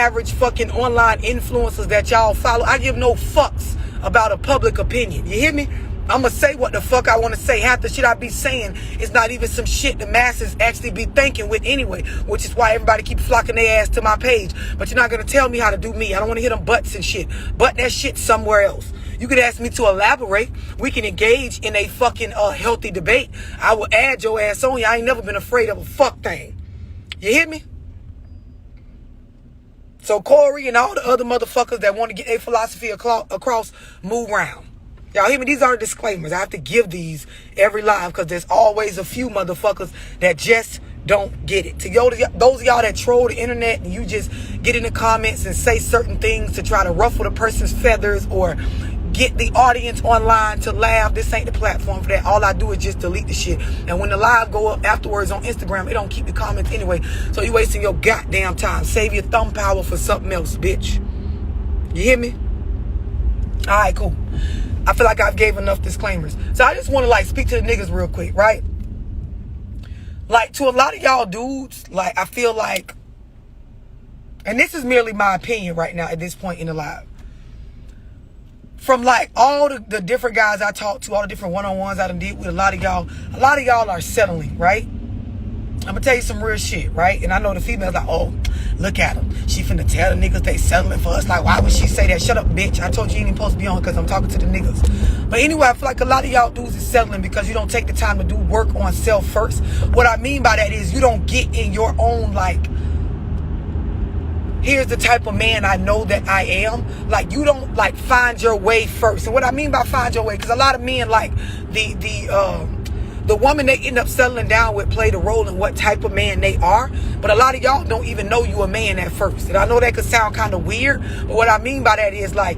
average fucking online influencers that y'all follow. I give no fucks about a public opinion. You hear me? I'ma say what the fuck I want to say. Half the shit I be saying is not even some shit the masses actually be thinking with anyway, which is why everybody keep flocking their ass to my page. But you're not gonna tell me how to do me. I don't want to hear them butts and shit. Butt that shit somewhere else. You could ask me to elaborate. We can engage in a fucking healthy debate. I will add your ass on you. I ain't never been afraid of a fuck thing. You hear me? So Corey and all the other motherfuckers that want to get their philosophy across, move around. Y'all hear me? These are disclaimers. I have to give these every live because there's always a few motherfuckers that just don't get it. To those of y'all that troll the internet and you just get in the comments and say certain things to try to ruffle the person's feathers or get the audience online to laugh, this ain't the platform for that. All I do is just delete the shit. And when the live go up afterwards on Instagram, it don't keep the comments anyway. So you wasting your goddamn time. Save your thumb power for something else, bitch. You hear me? All right, cool. I feel like I've gave enough disclaimers. So I just want to like speak to the niggas real quick, right? Like to a lot of y'all dudes, like I feel like, and this is merely my opinion right now at this point in the live. From like all the different guys I talked to, all the different one-on-ones I done did with a lot of y'all are settling, right? I'm gonna tell you some real shit, right? And I know the females like, oh, look at them. She finna tell the niggas they settling for us. Like, why would she say that? Shut up, bitch. I told you ain't even supposed to be on because I'm talking to the niggas. But anyway, I feel like a lot of y'all dudes is settling because you don't take the time to do work on self first. What I mean by that is you don't get in your own, like, here's the type of man I know that I am. Like, you don't, like, find your way first. And what I mean by find your way, because a lot of men, like, the woman they end up settling down with play the role in what type of man they are. But a lot of y'all don't even know you a man at first. And I know that could sound kind of weird. But what I mean by that is, like,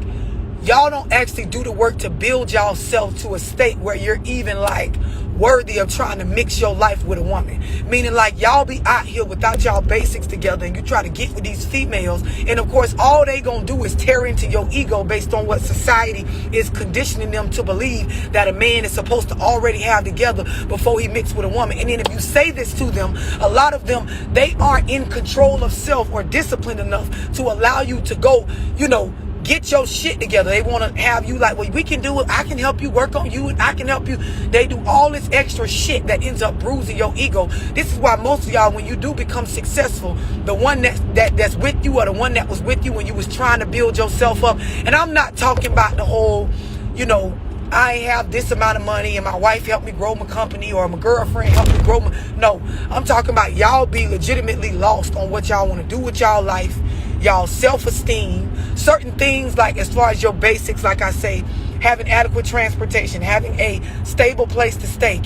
y'all don't actually do the work to build y'all self to a state where you're even, like, worthy of trying to mix your life with a woman. Meaning, like, y'all be out here without y'all basics together and you try to get with these females, and of course all they gonna do is tear into your ego based on what society is conditioning them to believe that a man is supposed to already have together before he mix with a woman. And then if you say this to them, a lot of them, they aren't in control of self or disciplined enough to allow you to go, you know, get your shit together. They want to have you like, well, we can do it. I can help you work on you and I can help you. They do all this extra shit that ends up bruising your ego. This is why most of y'all, when you do become successful, the one that's with you or the one that was with you when you was trying to build yourself up. And I'm not talking about the whole, you know, I have this amount of money and my wife helped me grow my company or my girlfriend helped me grow my... No, I'm talking about y'all be legitimately lost on what y'all want to do with y'all life, y'all self-esteem, certain things like as far as your basics, like I say, having adequate transportation, having a stable place to stay,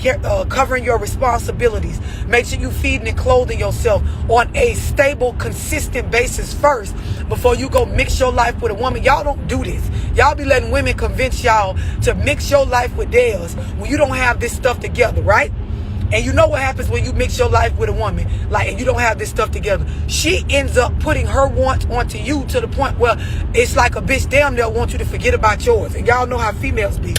covering your responsibilities, make sure you feeding and clothing yourself on a stable, consistent basis first before you go mix your life with a woman. Y'all don't do this. Y'all be letting women convince y'all to mix your life with theirs when you don't have this stuff together, right? And you know what happens when you mix your life with a woman, like, and you don't have this stuff together. She ends up putting her wants onto you to the point where it's like a bitch damn near want you to forget about yours. And y'all know how females be.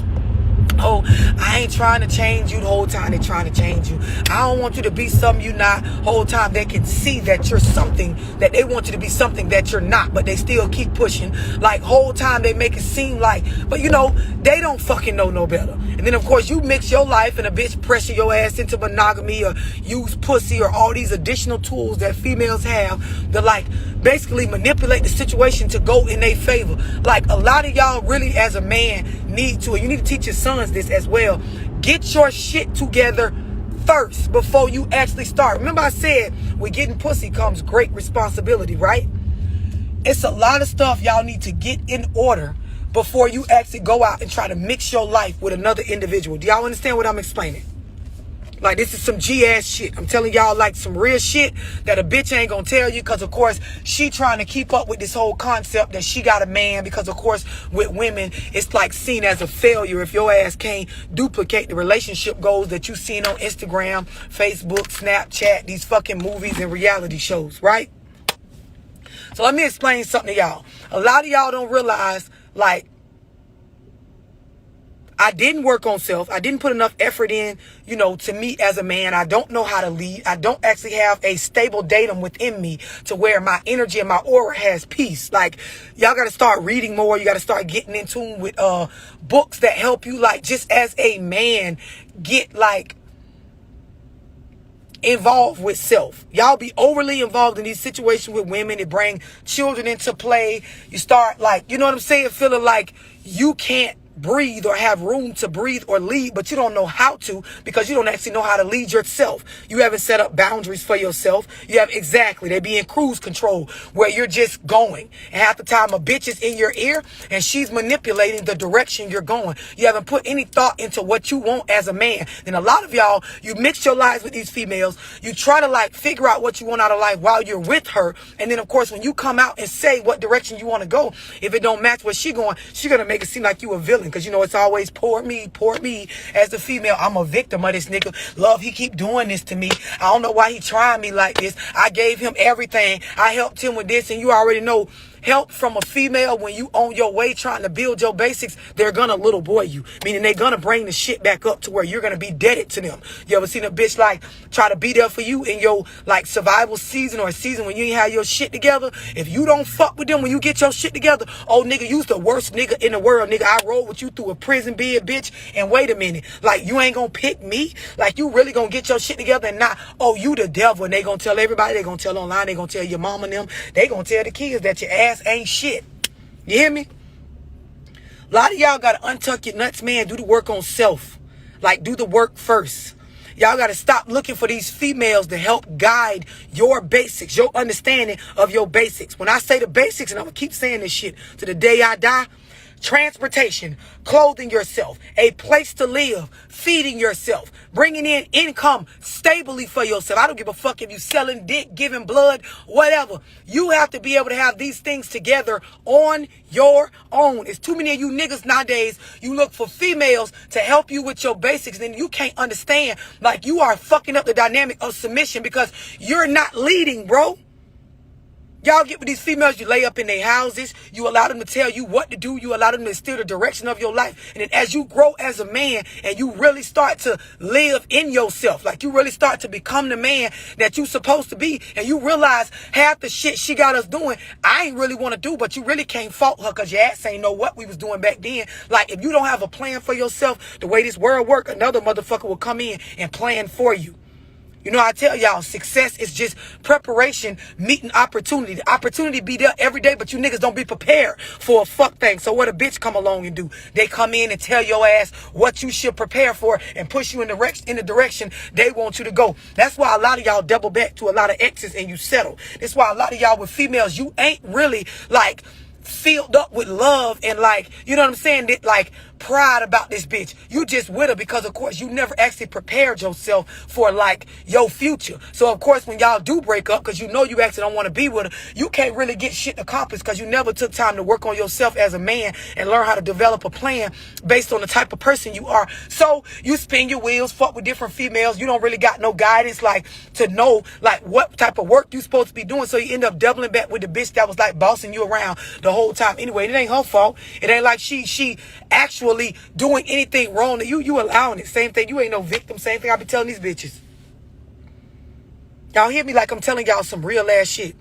Oh, I ain't trying to change you the whole time. They trying to change you. I don't want you to be something you're not. Whole time they can see that you're something, that they want you to be something that you're not, but they still keep pushing. Like, whole time they make it seem like, but you know, they don't fucking know no better. And then of course you mix your life and a bitch pressure your ass into monogamy or use pussy or all these additional tools that females have to, like, basically manipulate the situation to go in their favor. Like, a lot of y'all really as a man need to, and you need to teach your sons this as well, get your shit together first before you actually start. Remember I said with getting pussy comes great responsibility, right? It's a lot of stuff y'all need to get in order before you actually go out and try to mix your life with another individual. Do y'all understand what I'm explaining? Like, this is some G-ass shit. I'm telling y'all, like, some real shit that a bitch ain't gonna tell you because, of course, she trying to keep up with this whole concept that she got a man because, of course, with women, it's, like, seen as a failure if your ass can't duplicate the relationship goals that you seen on Instagram, Facebook, Snapchat, these fucking movies and reality shows, right? So let me explain something to y'all. A lot of y'all don't realize, like, I didn't work on self. I didn't put enough effort in, you know, to me as a man. I don't know how to lead. I don't actually have a stable datum within me to where my energy and my aura has peace. Like, y'all got to start reading more. You got to start getting in tune with books that help you, like, just as a man, get, like, involved with self. Y'all be overly involved in these situations with women. It bring children into play. You start, like, you know what I'm saying, feeling like you can't breathe or have room to breathe or lead, but you don't know how to because you don't actually know how to lead yourself. You haven't set up boundaries for yourself. You have exactly. They be in cruise control where you're just going. And half the time a bitch is in your ear and she's manipulating the direction you're going. You haven't put any thought into what you want as a man. Then a lot of y'all, you mix your lives with these females. You try to like figure out what you want out of life while you're with her. And then of course, when you come out and say what direction you want to go, if it don't match where she going, she going to make it seem like you a villain. Because, you know, it's always poor me. As the female, I'm a victim of this nigga. Love, he keep doing this to me. I don't know why he trying me like this. I gave him everything. I helped him with this. And you already know, help from a female when you on your way trying to build your basics, they're gonna little boy you. Meaning they gonna bring the shit back up to where you're gonna be indebted to them. You ever seen a bitch like try to be there for you in your like survival season or a season when you ain't have your shit together? If you don't fuck with them when you get your shit together, oh nigga, you's the worst nigga in the world, nigga. I rolled with you through a prison bed, bitch. And wait a minute, like you ain't gonna pick me? Like you really gonna get your shit together and not, oh, you the devil, and they gonna tell everybody, they gonna tell online, they gonna tell your mama and them, they gonna tell the kids that your ass ain't shit. You hear me? A lot of y'all gotta untuck your nuts, man. Do the work on self. Like, do the work first. Y'all gotta stop looking for these females to help guide your basics, your understanding of your basics. When I say the basics, and I'm gonna keep saying this shit to the day I die: transportation, clothing yourself, a place to live, feeding yourself, bringing in income stably for yourself. I don't give a fuck if you selling dick, giving blood, whatever. You have to be able to have these things together on your own. It's too many of you niggas nowadays, you look for females to help you with your basics, and then you can't understand, like you are fucking up the dynamic of submission because you're not leading, bro. Y'all get with these females, you lay up in their houses, you allow them to tell you what to do, you allow them to steer the direction of your life. And then as you grow as a man and you really start to live in yourself, like you really start to become the man that you supposed to be, and you realize half the shit she got us doing, I ain't really want to do, but you really can't fault her because your ass ain't know what we was doing back then. Like if you don't have a plan for yourself, the way this world work, another motherfucker will come in and plan for you. You know, I tell y'all, success is just preparation meeting opportunity. The opportunity be there every day, but you niggas don't be prepared for a fuck thing. So what a bitch come along and do? They come in and tell your ass what you should prepare for and push you in the direction they want you to go. That's why a lot of y'all double back to a lot of exes and you settle. That's why a lot of y'all with females, you ain't really like filled up with love and like, you know what I'm saying, that like pride about this bitch. You just with her because of course you never actually prepared yourself for like your future. So of course when y'all do break up, because you know you actually don't want to be with her, you can't really get shit accomplished because you never took time to work on yourself as a man and learn how to develop a plan based on the type of person you are. So you spin your wheels, fuck with different females. You don't really got no guidance like to know like what type of work you supposed to be doing. So you end up doubling back with the bitch that was like bossing you around the whole time. Anyway, it ain't her fault. It ain't like she actually doing anything wrong to you. You allowing it. Same thing. You ain't no victim. Same thing I be telling these bitches. Y'all hear me like I'm telling y'all some real ass shit.